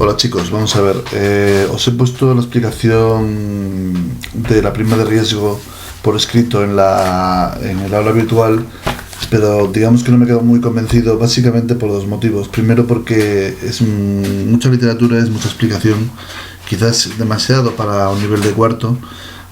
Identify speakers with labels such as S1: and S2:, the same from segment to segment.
S1: Hola chicos, vamos a ver, os he puesto la explicación de la prima de riesgo por escrito en el aula virtual, pero digamos que no me quedo muy convencido básicamente por dos motivos. Primero porque es mucha literatura, es mucha explicación, quizás demasiado para un nivel de cuarto,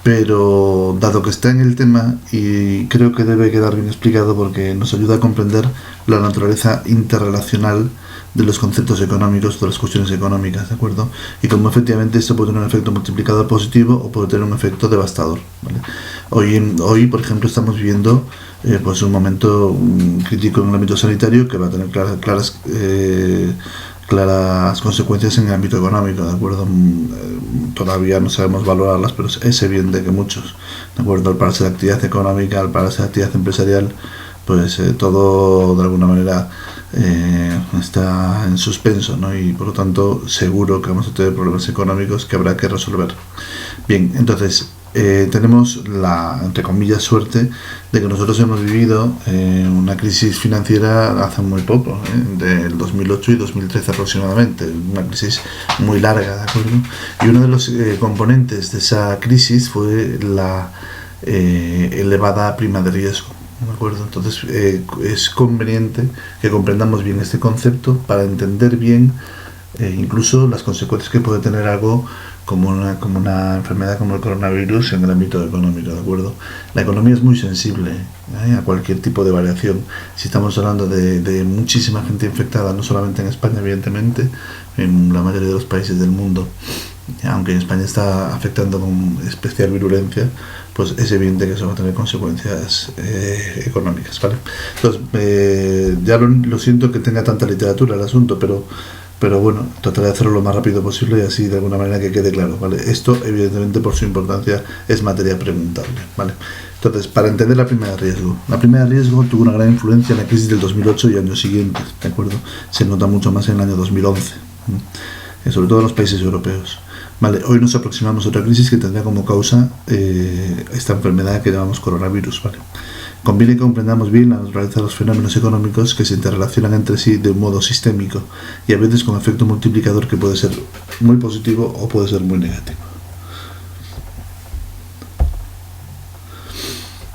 S1: pero dado que está en el tema y creo que debe quedar bien explicado porque nos ayuda a comprender la naturaleza interrelacional de los conceptos económicos, de las cuestiones económicas, ¿de acuerdo? Y cómo efectivamente esto puede tener un efecto multiplicador positivo o puede tener un efecto devastador, ¿vale? Hoy por ejemplo, estamos viviendo pues un momento crítico en el ámbito sanitario que va a tener claras consecuencias en el ámbito económico, ¿de acuerdo? Todavía no sabemos valorarlas, pero es evidente que muchos, ¿de acuerdo? Al pararse de actividad económica, al pararse de actividad empresarial, pues todo de alguna manera está en suspenso, ¿no? Y por lo tanto seguro que vamos a tener problemas económicos que habrá que resolver. Bien, entonces tenemos la, entre comillas, suerte de que nosotros hemos vivido una crisis financiera hace muy poco, del 2008 y 2013 aproximadamente, una crisis muy larga, ¿de acuerdo? Y uno de los componentes de esa crisis fue la elevada prima de riesgo, ¿de acuerdo? Entonces es conveniente que comprendamos bien este concepto para entender bien incluso las consecuencias que puede tener algo como una enfermedad como el coronavirus en el ámbito económico, ¿de acuerdo? La economía es muy sensible a cualquier tipo de variación. Si estamos hablando de muchísima gente infectada, no solamente en España, evidentemente, en la mayoría de los países del mundo, aunque en España está afectando con especial virulencia, pues es evidente que eso va a tener consecuencias económicas, ¿vale? Entonces, ya lo siento que tenga tanta literatura el asunto, pero bueno, trataré de hacerlo lo más rápido posible y así de alguna manera que quede claro, ¿vale? Esto, evidentemente, por su importancia, es materia preguntable, ¿vale? Entonces, para entender la prima de riesgo. La prima de riesgo tuvo una gran influencia en la crisis del 2008 y años siguientes, ¿de acuerdo? Se nota mucho más en el año 2011, sobre todo en los países europeos. Vale, hoy nos aproximamos a otra crisis que tendrá como causa esta enfermedad que llamamos coronavirus, ¿vale? Conviene que comprendamos bien la naturaleza de los fenómenos económicos que se interrelacionan entre sí de un modo sistémico y a veces con efecto multiplicador que puede ser muy positivo o puede ser muy negativo.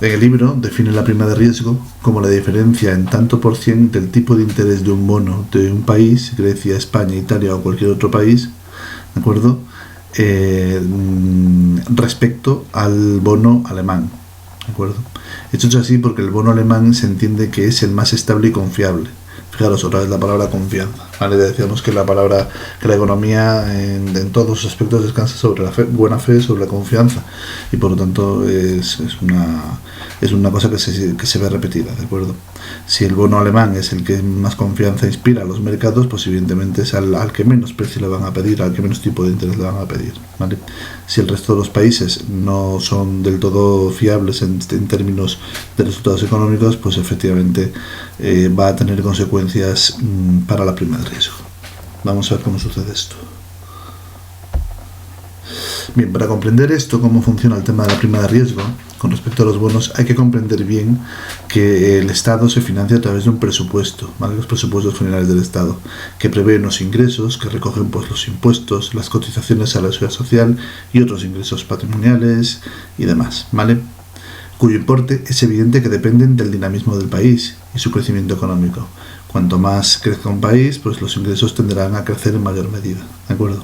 S1: En el libro define la prima de riesgo como la diferencia en tanto por cien del tipo de interés de un bono de un país, Grecia, España, Italia o cualquier otro país, ¿de acuerdo? Respecto al bono alemán, ¿de acuerdo? Esto es así porque el bono alemán se entiende que es el más estable y confiable. Fijaros otra vez la palabra confianza, ¿vale? Decíamos que la economía en todos sus aspectos descansa sobre la buena fe, sobre la confianza, y por lo tanto es una cosa que se ve repetida, ¿de acuerdo? Si el bono alemán es el que más confianza inspira a los mercados, pues evidentemente es al que menos precio le van a pedir, al que menos tipo de interés le van a pedir, ¿vale? Si el resto de los países no son del todo fiables en términos de resultados económicos, pues efectivamente va a tener consecuencias para la prima de riesgo. Vamos a ver cómo sucede esto. Bien, para comprender esto, cómo funciona el tema de la prima de riesgo con respecto a los bonos, hay que comprender bien que el Estado se financia a través de un presupuesto, ¿vale? Los presupuestos generales del Estado, que prevén los ingresos, que recogen pues los impuestos, las cotizaciones a la seguridad social y otros ingresos patrimoniales y demás, ¿vale? Cuyo importe es evidente que dependen del dinamismo del país y su crecimiento económico. Cuanto más crezca un país, pues los ingresos tenderán a crecer en mayor medida, ¿de acuerdo?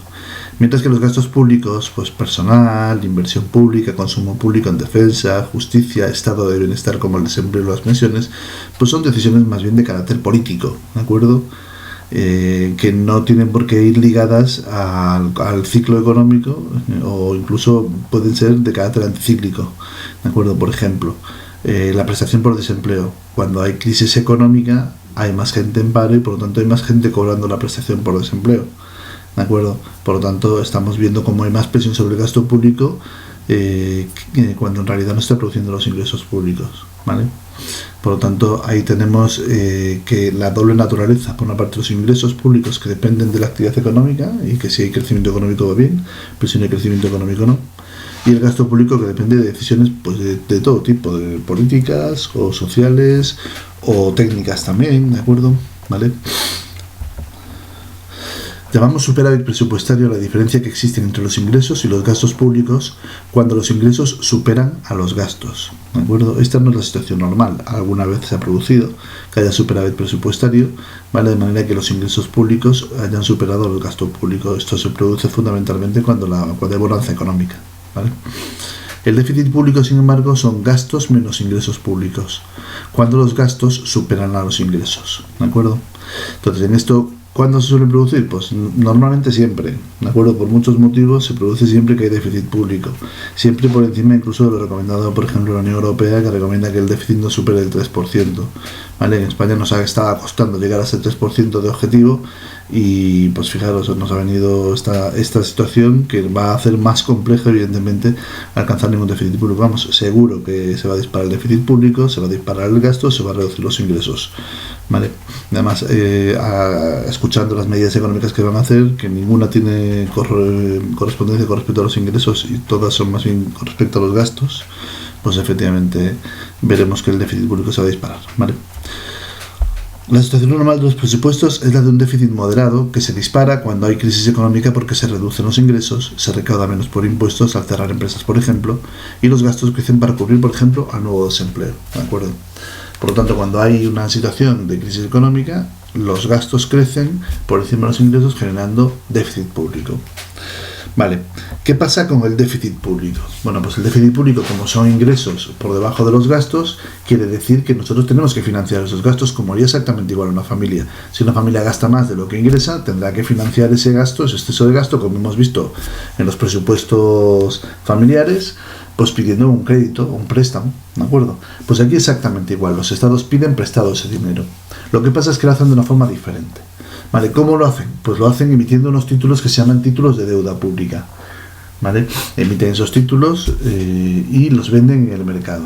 S1: Mientras que los gastos públicos, pues personal, inversión pública, consumo público en defensa, justicia, estado de bienestar como el desempleo y las pensiones, pues son decisiones más bien de carácter político, ¿de acuerdo? Que no tienen por qué ir ligadas al ciclo económico o incluso pueden ser de carácter anticíclico, ¿de acuerdo? Por ejemplo, la prestación por desempleo. Cuando hay crisis económica hay más gente en paro y por lo tanto hay más gente cobrando la prestación por desempleo, ¿de acuerdo? Por lo tanto estamos viendo cómo hay más presión sobre el gasto público cuando en realidad no está produciendo los ingresos públicos, ¿vale? Por lo tanto, ahí tenemos que la doble naturaleza, por una parte los ingresos públicos que dependen de la actividad económica y que si hay crecimiento económico va bien, pero si no hay crecimiento económico no, y el gasto público que depende de decisiones pues de todo tipo, de políticas o sociales o técnicas también, ¿de acuerdo? ¿Vale? Llamamos superávit presupuestario la diferencia que existe entre los ingresos y los gastos públicos cuando los ingresos superan a los gastos. ¿De acuerdo? Esta no es la situación normal. Alguna vez se ha producido que haya superávit presupuestario, ¿vale? De manera que los ingresos públicos hayan superado los gastos públicos. Esto se produce fundamentalmente cuando hay bonanza económica, ¿vale? El déficit público, sin embargo, son gastos menos ingresos públicos, cuando los gastos superan a los ingresos. ¿De acuerdo? Entonces, en esto, ¿cuándo se suele producir? Pues normalmente siempre, ¿de acuerdo? Por muchos motivos se produce siempre que hay déficit público. Siempre por encima incluso de lo recomendado, por ejemplo, la Unión Europea, que recomienda que el déficit no supere el 3%. ¿Vale? En España nos estaba costando llegar a ese 3% de objetivo y pues fijaros, nos ha venido esta situación que va a hacer más complejo, evidentemente, alcanzar ningún déficit público. Vamos, seguro que se va a disparar el déficit público, se va a disparar el gasto, se va a reducir los ingresos. ¿Vale? Además, escuchando las medidas económicas que van a hacer, que ninguna tiene correspondencia con respecto a los ingresos y todas son más bien con respecto a los gastos, pues efectivamente veremos que el déficit público se va a disparar, ¿vale? La situación normal de los presupuestos es la de un déficit moderado que se dispara cuando hay crisis económica porque se reducen los ingresos, se recauda menos por impuestos al cerrar empresas, por ejemplo, y los gastos crecen para cubrir, por ejemplo, al nuevo desempleo, ¿de acuerdo? Por lo tanto, cuando hay una situación de crisis económica, los gastos crecen por encima de los ingresos, generando déficit público. Vale, ¿qué pasa con el déficit público? Bueno, pues el déficit público, como son ingresos por debajo de los gastos, quiere decir que nosotros tenemos que financiar esos gastos, como haría exactamente igual una familia. Si una familia gasta más de lo que ingresa, tendrá que financiar ese gasto, ese exceso de gasto, como hemos visto en los presupuestos familiares, pues pidiendo un crédito, un préstamo, ¿de acuerdo? Pues aquí exactamente igual, los estados piden prestado ese dinero. Lo que pasa es que lo hacen de una forma diferente. ¿Vale? ¿Cómo lo hacen? Pues lo hacen emitiendo unos títulos que se llaman títulos de deuda pública. ¿Vale? Emiten esos títulos y los venden en el mercado.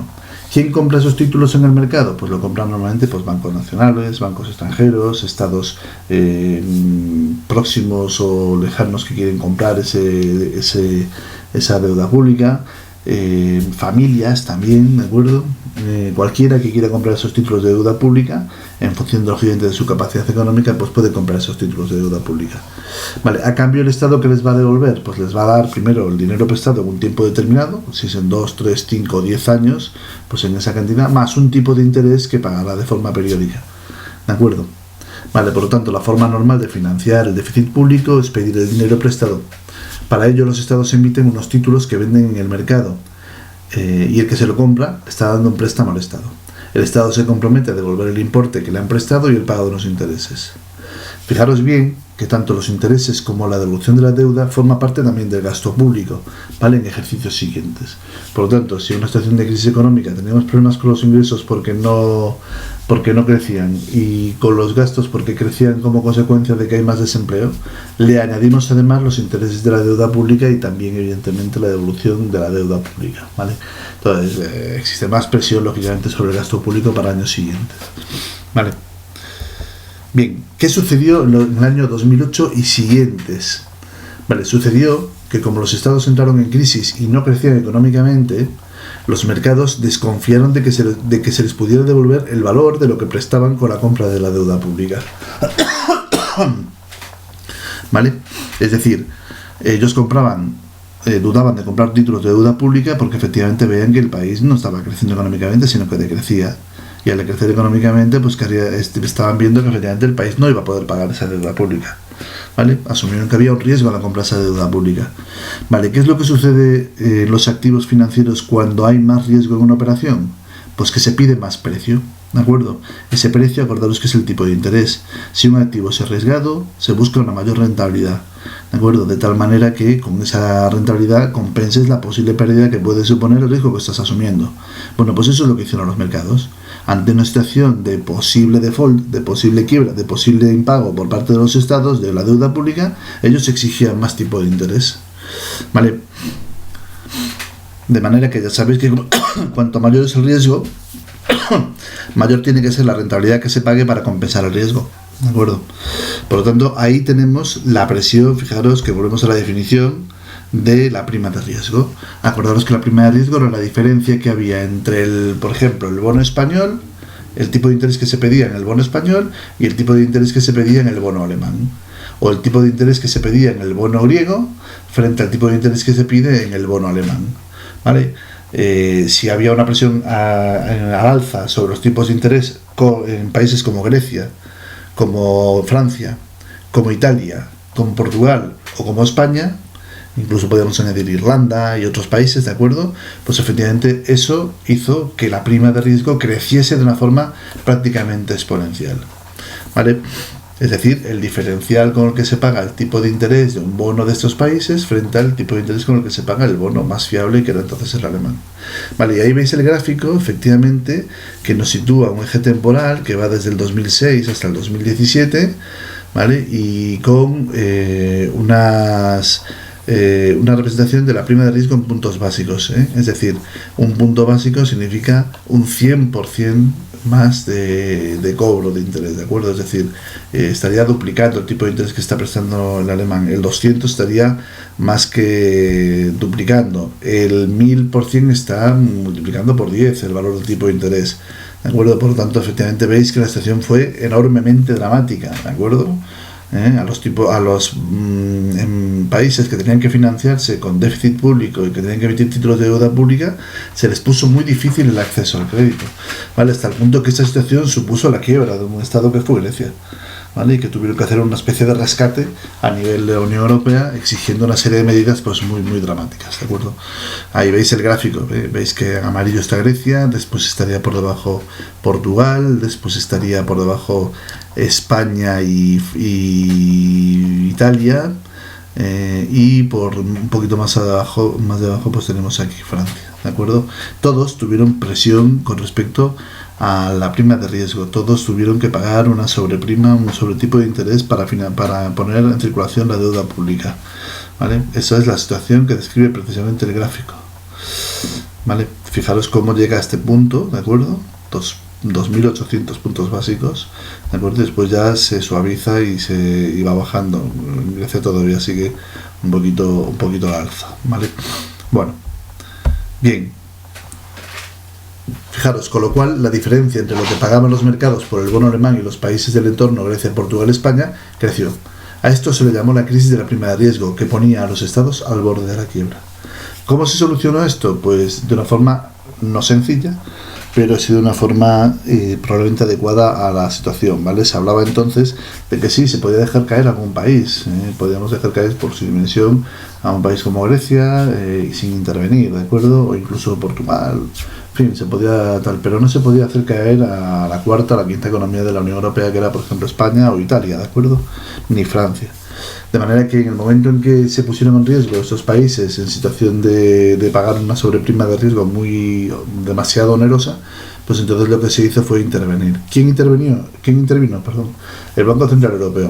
S1: ¿Quién compra esos títulos en el mercado? Pues lo compran normalmente pues bancos nacionales, bancos extranjeros, estados próximos o lejanos que quieren comprar esa deuda pública. Familias también, ¿de acuerdo? Cualquiera que quiera comprar esos títulos de deuda pública, en función de su capacidad económica, pues puede comprar esos títulos de deuda pública. Vale, a cambio el Estado, ¿qué les va a devolver? Pues les va a dar primero el dinero prestado en un tiempo determinado, si es en 2, 3, 5 o 10 años, pues en esa cantidad, más un tipo de interés que pagará de forma periódica. ¿De acuerdo? Vale, por lo tanto, la forma normal de financiar el déficit público es pedir el dinero prestado. Para ello los estados emiten unos títulos que venden en el mercado y el que se lo compra está dando un préstamo al Estado. El Estado se compromete a devolver el importe que le han prestado y el pago de los intereses. Fijaros bien que tanto los intereses como la devolución de la deuda forma parte también del gasto público, ¿vale? En ejercicios siguientes. Por lo tanto, si en una situación de crisis económica tenemos problemas con los ingresos porque no crecían y con los gastos porque crecían como consecuencia de que hay más desempleo, le añadimos además los intereses de la deuda pública y también evidentemente la devolución de la deuda pública, ¿vale? Entonces existe más presión lógicamente sobre el gasto público para años siguientes, ¿vale? Bien, ¿qué sucedió en el año 2008 y siguientes? Vale, sucedió que como los estados entraron en crisis y no crecían económicamente, los mercados desconfiaron de que se les pudiera devolver el valor de lo que prestaban con la compra de la deuda pública. ¿Vale? Es decir, ellos dudaban de comprar títulos de deuda pública porque efectivamente veían que el país no estaba creciendo económicamente, sino que decrecía. Y al crecer económicamente, pues estaban viendo que efectivamente el país no iba a poder pagar esa deuda pública. ¿Vale? Asumieron que había un riesgo a la compra de esa deuda pública. ¿Vale? ¿Qué es lo que sucede en los activos financieros cuando hay más riesgo en una operación? Pues que se pide más precio, ¿de acuerdo? Ese precio, acordaros que es el tipo de interés. Si un activo es arriesgado, se busca una mayor rentabilidad, ¿de acuerdo? De tal manera que con esa rentabilidad compenses la posible pérdida que puede suponer el riesgo que estás asumiendo. Bueno, pues eso es lo que hicieron los mercados. Ante una situación de posible default, de posible quiebra, de posible impago por parte de los estados de la deuda pública, ellos exigían más tipo de interés. ¿Vale? De manera que ya sabéis que cuanto mayor es el riesgo, mayor tiene que ser la rentabilidad que se pague para compensar el riesgo. ¿De acuerdo? Por lo tanto, ahí tenemos la presión. Fijaros que volvemos a la definición de la prima de riesgo. Acordaros que la prima de riesgo era la diferencia que había entre por ejemplo, el bono español, el tipo de interés que se pedía en el bono español y el tipo de interés que se pedía en el bono alemán. o el tipo de interés que se pedía en el bono griego frente al tipo de interés que se pide en el bono alemán, ¿vale? Si había una presión al alza sobre los tipos de interés en países como Grecia, como Francia, como Italia, como Portugal o como España, incluso podemos añadir Irlanda y otros países, ¿de acuerdo? Pues efectivamente eso hizo que la prima de riesgo creciese de una forma prácticamente exponencial, ¿vale? Es decir, el diferencial con el que se paga el tipo de interés de un bono de estos países frente al tipo de interés con el que se paga el bono más fiable, que era entonces el alemán. Vale, y ahí veis el gráfico, efectivamente, que nos sitúa un eje temporal que va desde el 2006 hasta el 2017, ¿vale? Y con una representación de la prima de riesgo en puntos básicos, ¿eh? Es decir, un punto básico significa un 100% más de cobro de interés, ¿de acuerdo? Es decir, estaría duplicando el tipo de interés que está prestando el alemán. El 200 estaría más que duplicando. El 1000% está multiplicando por 10 el valor del tipo de interés, ¿de acuerdo? Por lo tanto, efectivamente veis que la situación fue enormemente dramática, ¿de acuerdo? A los países que tenían que financiarse con déficit público y que tenían que emitir títulos de deuda pública, se les puso muy difícil el acceso al crédito, ¿vale? Hasta el punto que esta situación supuso la quiebra de un estado que fue Grecia, ¿vale? Y que tuvieron que hacer una especie de rescate a nivel de la Unión Europea, exigiendo una serie de medidas pues muy dramáticas, ¿de acuerdo? Ahí veis el gráfico, veis que en amarillo está Grecia, después estaría por debajo Portugal, después estaría por debajo España y Italia, y por un poquito más de abajo pues tenemos aquí Francia, ¿de acuerdo? Todos tuvieron presión con respecto a la prima de riesgo, todos tuvieron que pagar una sobreprima, un sobretipo de interés para poner en circulación la deuda pública, ¿vale? Esa es la situación que describe precisamente el gráfico, ¿vale? Fijaros cómo llega a este punto, ¿de acuerdo? 2.800 puntos básicos, ¿de acuerdo? Después ya se suaviza y va bajando. En Grecia todavía sigue un poquito al alza, ¿vale? Bueno, bien. Fijaros, con lo cual la diferencia entre lo que pagaban los mercados por el bono alemán y los países del entorno, Grecia, Portugal, España, creció. A esto se le llamó la crisis de la prima de riesgo, que ponía a los estados al borde de la quiebra. ¿Cómo se solucionó esto? Pues de una forma no sencilla, pero sí de una forma probablemente adecuada a la situación, ¿vale? Se hablaba entonces de que sí, se podía dejar caer a algún país, podíamos dejar caer por su dimensión a un país como Grecia y sin intervenir, ¿de acuerdo? O incluso Portugal, en fin, se podía tal, pero no se podía hacer caer a la cuarta, a la quinta economía de la Unión Europea, que era por ejemplo España o Italia, ¿de acuerdo? Ni Francia. De manera que en el momento en que se pusieron en riesgo estos países en situación de pagar una sobreprima de riesgo demasiado onerosa, pues entonces lo que se hizo fue intervenir. ¿Quién intervino? El Banco Central Europeo.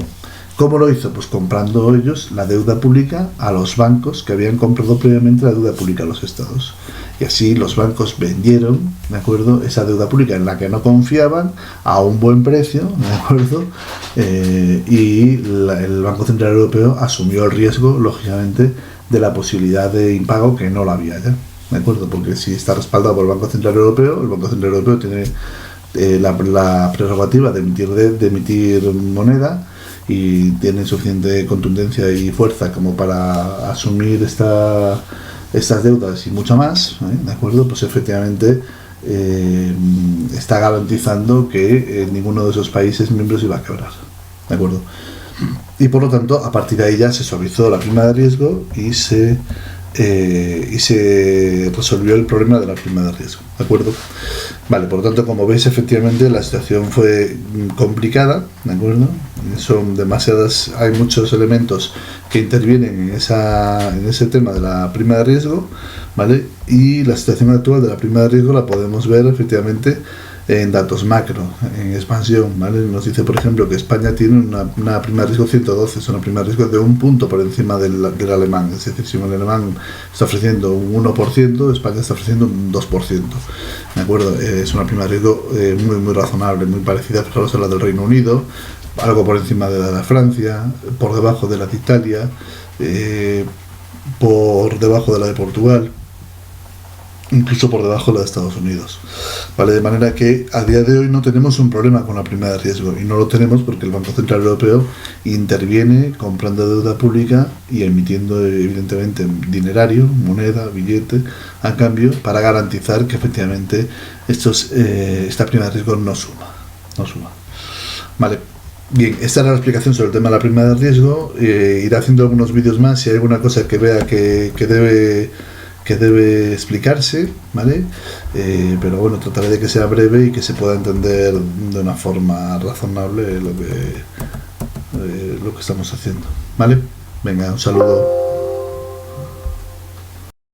S1: ¿Cómo lo hizo? Pues comprando ellos la deuda pública a los bancos que habían comprado previamente la deuda pública a los estados. Y así los bancos vendieron, ¿de acuerdo?, esa deuda pública en la que no confiaban a un buen precio, ¿de acuerdo? Y el Banco Central Europeo asumió el riesgo, lógicamente, de la posibilidad de impago, que no la había ya, ¿de acuerdo? Porque si está respaldado por el Banco Central Europeo, el Banco Central Europeo tiene la prerrogativa de emitir moneda, y tiene suficiente contundencia y fuerza como para asumir estas deudas y mucho más, ¿de acuerdo? Pues efectivamente está garantizando que ninguno de esos países miembros iba a quebrar, ¿de acuerdo? Y por lo tanto, a partir de ahí ya se suavizó la prima de riesgo y se resolvió el problema de la prima de riesgo, ¿de acuerdo? Vale, por lo tanto, como veis, efectivamente la situación fue complicada, ¿de acuerdo? Hay muchos elementos que intervienen en ese tema de la prima de riesgo, ¿vale? Y la situación actual de la prima de riesgo la podemos ver efectivamente en datos macro, en expansión, ¿vale? Nos dice, por ejemplo, que España tiene una prima de riesgo 112, es una prima de riesgo de un punto por encima del alemán, es decir, si el alemán está ofreciendo un 1%, España está ofreciendo un 2%, ¿de acuerdo? Es una prima de riesgo muy razonable, muy parecida, fijaros, a la del Reino Unido, algo por encima de la de Francia, por debajo de la de Italia, por debajo de la de Portugal. incluso por debajo de la de Estados Unidos, ¿vale? De manera que a día de hoy no tenemos un problema con la prima de riesgo, y no lo tenemos porque el Banco Central Europeo interviene comprando deuda pública y emitiendo evidentemente dinerario, moneda, billete, a cambio, para garantizar que efectivamente esta prima de riesgo no suba. Vale. Bien, esta era la explicación sobre el tema de la prima de riesgo. Iré haciendo algunos vídeos más si hay alguna cosa que vea que debe explicarse, ¿vale? Pero bueno, trataré de que sea breve y que se pueda entender de una forma razonable lo que estamos haciendo, ¿vale? Venga, un saludo.